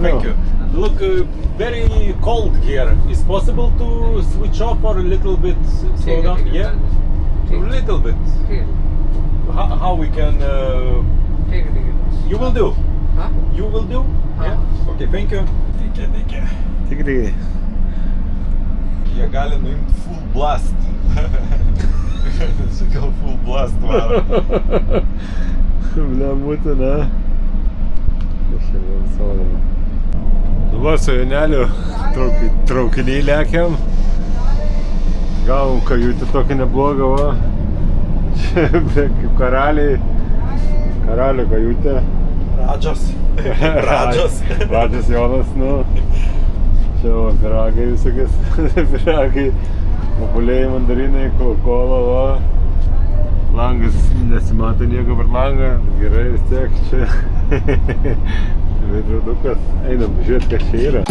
Thank you. Look, very cold here. Is possible to switch off or a little bit slow down? Yeah, a little bit. How we can? You will do. You will do. Yeah. Okay. Thank you. Thank you. Tikrai. Jie gali nuimti full blast. Čia gal full blast varo. Bля, būtina. Šiandien saulė. Dabar su Joneliu traukiniai lekiam. Gavom kajutę tokį neblogą, va. Čia, bля, kaip karaliai. Karalių kajutė. Radžas. Radžas Jonas, nu. Čia va, piragai visokias. Piragai. Obuoliai, mandarinai, Coca-Cola, va. Langas nesimato nieko per langą. Gerai, vis tiek čia. Veidrodukas. Einam, žiūrėt, kas čia yra.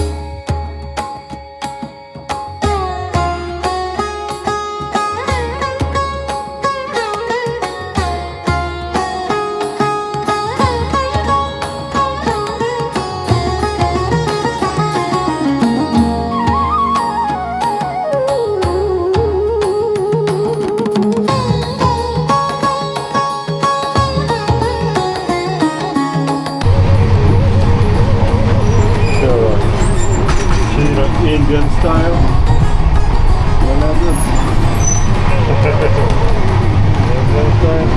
Indian style. Indian style.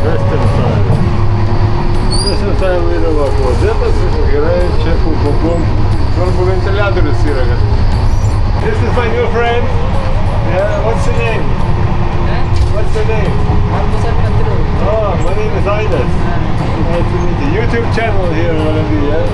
Western style. Western style yra va klozetas, gerai, čia bum. Svarbu ventiliatorius yra. This is my new friend. Yeah, what's your name? What's your name? Oh, my name is Aidas. Nice to meet you. YouTube channel here in Olympia, yeah?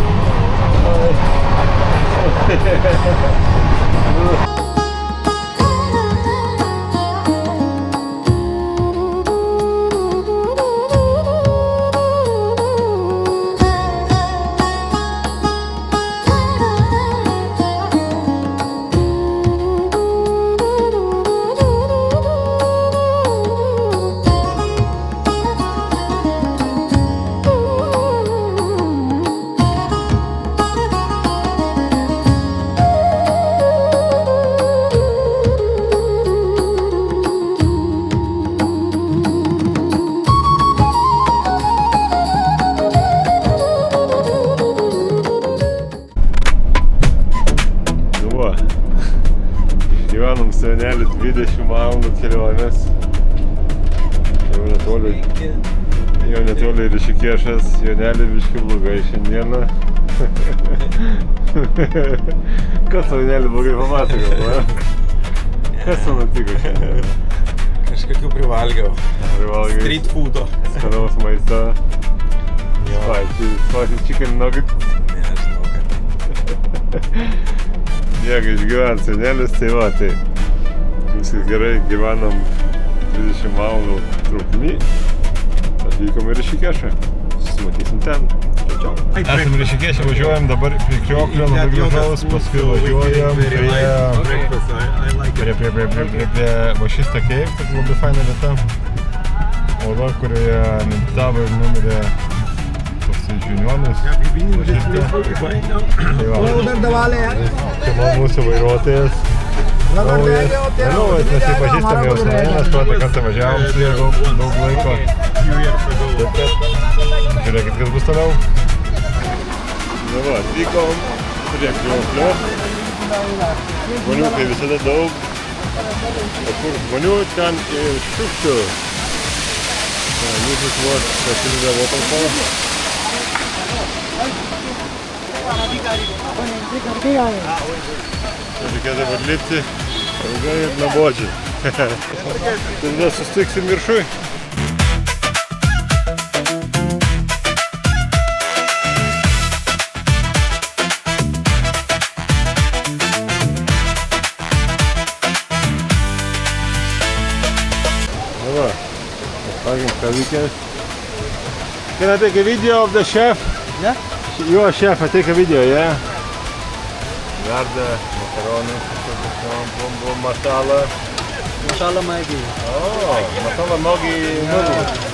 Gyvenam su Joneliu 20 valandų kelionės. Jau netoli Rišikėšas, Joneliu biškį blogai šiandieną. Kas su Joneliu blogai papasakau, va? Kas su nutiko šiandien? Kažkokių privalgiau. Street foodo. Skanaus maisto. Spicy chicken nugget. Nežinau, kad. Jeigu išgyvent su Jonelius, tai va, tai viskas gerai, gyvenam 30 valandų traukinį, atvykom į Rišikėšą, susimatysim ten. Esam Rišikėšę, važiuojam dabar prie Krioklio, labai gražaus, paskui važiuojam prie Vašista Cave, tai labai faina vieta, ola, kurioje meditavo ir numirė toksai žiniuonis. Čia mūsų vairuotojas. Vėliau, mes jį pažįstame jau senai, mes praeitą kartą važiavom su juo daug laiko. Žiūrėkit, kas bus toliau. Na va, atvykom prie Krioklio. Žmonių kai visada daug. O kur žmonių, ten ir šiukščių. Mūsų svort prasideda waterfall. Reikia dabar lipti ilgai ir nuobodžiai. Tada sustiksim viršui. Давай, покажем кавикер. Can I take a video of the chef? Yeah? You are chef, I take a video, yeah? Garda, macaroni, bom, masala. Masala Maggi. Oh, masala Maggi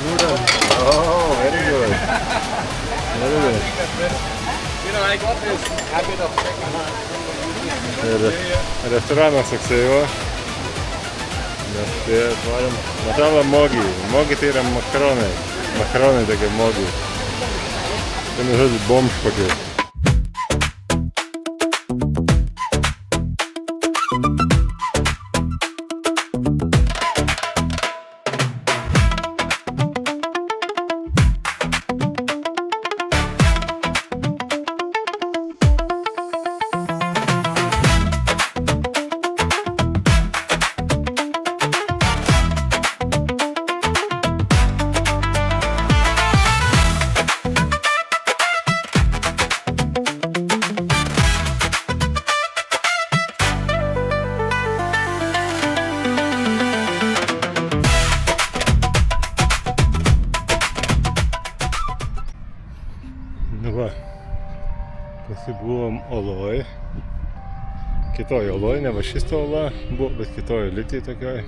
noodles. Oh, very good. Ir restoranas toksai jo. Mes tai atvarom metalą mogį. Mogį tai yra makaronai. Makaronai tokie mogį. Tai žodžiu bomžpakė. Va, pasibuvom oloj. Kitoj oloj, ne va šista ola buvo, bet kitoj lytį tokioj.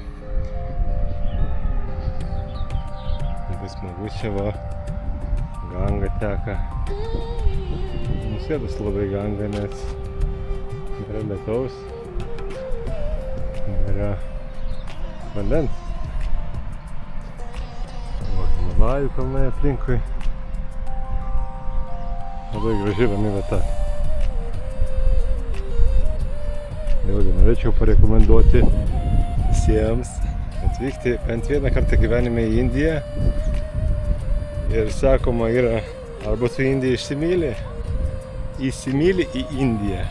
Labai smagu čia va, ganga teka. Nusėdus labai ganga, nes nėra lietaus, nėra vandens. Va, Himalajų kalnai aplinkui. Labai graži rami vieta. Vėlgi norėčiau parekomenduoti visiems atvykti bent vieną kartą gyvenime į Indiją. Ir sakoma yra, arba tu Indiją įsimyli į Indiją,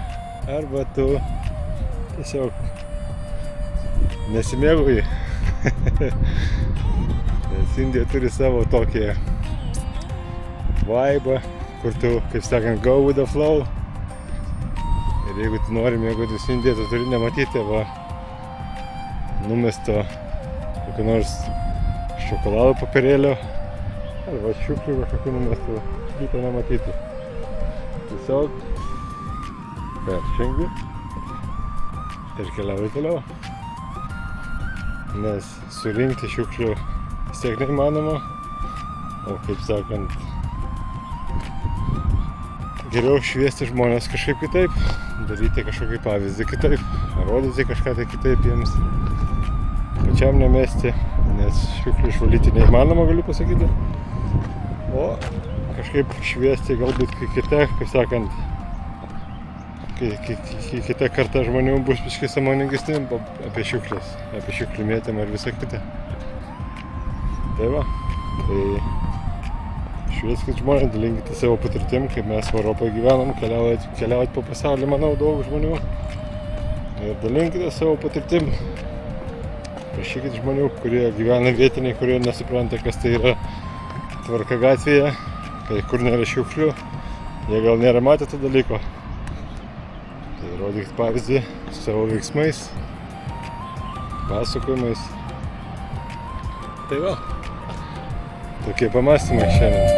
arba tu tiesiog nesimėgauji. Nes Indija turi savo tokį vaibą, kur tu, kaip sakant, go with the flow. Ir jeigu tu nori mėgautis Indiją, tu turi nematyti va numesto kokio nors šokolado papirėlio arba šiukšlių kažkokių numestų, šito nematyti. Tiesiog peržengi ir keliauji toliau. Nes surinkti šiukšlių vis tiek neįmanoma, o kaip sakant, geriau šviesti žmonės kažkaip kitaip, daryti kažkokį pavyzdį kitaip, rodyti kažką tai kitaip jiems, pačiam nemesti, nes šiukšlių išvalyti neįmanoma, galiu pasakyti. O kažkaip šviesti galbūt kita, kaip sakant, kai kita karta žmonių bus biškį sąmoningesni apie šiukšlės, apie šiukšlių mėtymą ir visą kitą. Tai va, tai švieskit žmonės, dalinkite savo patirtim, kaip mes Europoje gyvenam, keliaujat po pasaulį, manau, daug žmonių. Ir dalinkite savo patirtim. Prašykit žmonių, kurie gyvena vietiniai, kurie nesupranta, kas tai yra tvarka gatvėje, kai kur nėra šiukšlių, jie gal nėra matę to dalyko. Tai rodykit pavyzdį savo veiksmais, pasakojimais. Tai va. Tokie pamąstymai šiandien.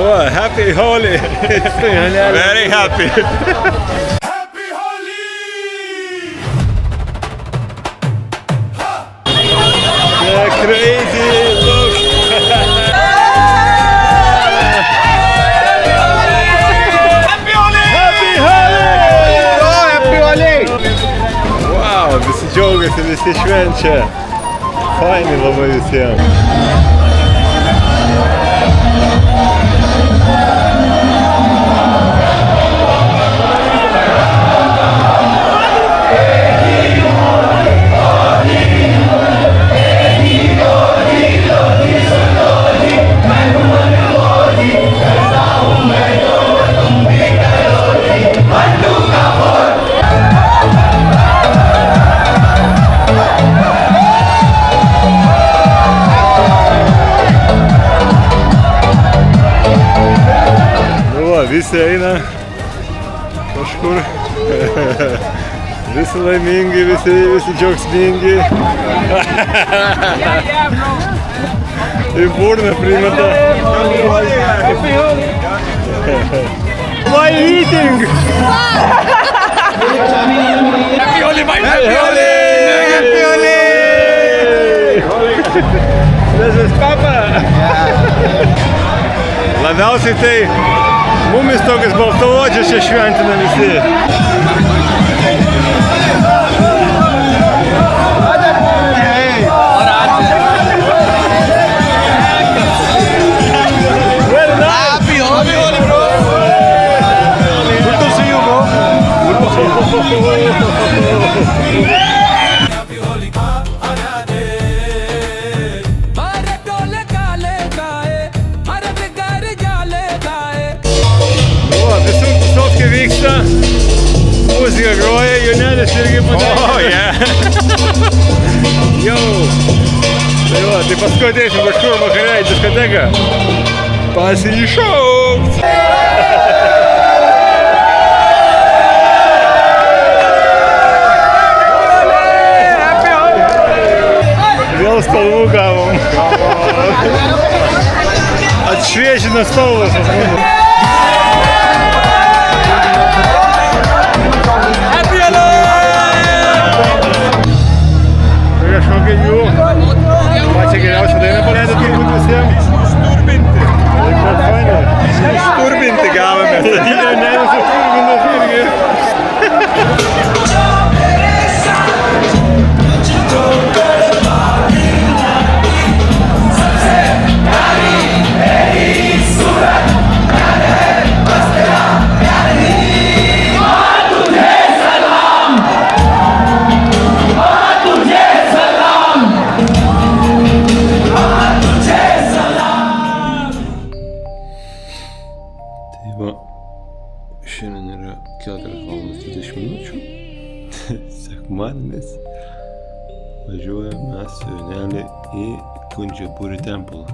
Oh, happy Holi! Very happy! Happy Holi! Yeah, crazy! Look! Happy Holi! Happy Holi! Oh, Happy Holi! Wow, visi džiaugiasi, visi švenčia. Faini labai visiems. visi eina kažkur. Visi laimingi, visi džiaugsmingi. Į burną primeta. Why eating? Happy Holi, mate! Happy Holi! Happy Holi! This is Papa! Labiausiai tai mumis tokius baltaodžius čia šventina visi. Happy Holi, bro! Good to see you, bro. Visur Tusovke vyksta, muzika groja, Jonelis irgi padarė. Oh, yeah. Jau. Tai va, tai paskui ateisim kažkur vakare į diskoteką. Pasišaukt. Vėl spalvų gavom. Atšviežina spalvas. Kažkokia jų pačią geriausią dainą paleido turbūt visiems. Sturbinti. Tai kad fainai. Sturbinti gavome. Statinė Neris Sturbinas irgi. Tai va, šiandien yra 4:20 minučių. Sekmadienis. Važiuojame mes su Joneliu į Kunčiapuri tempulą.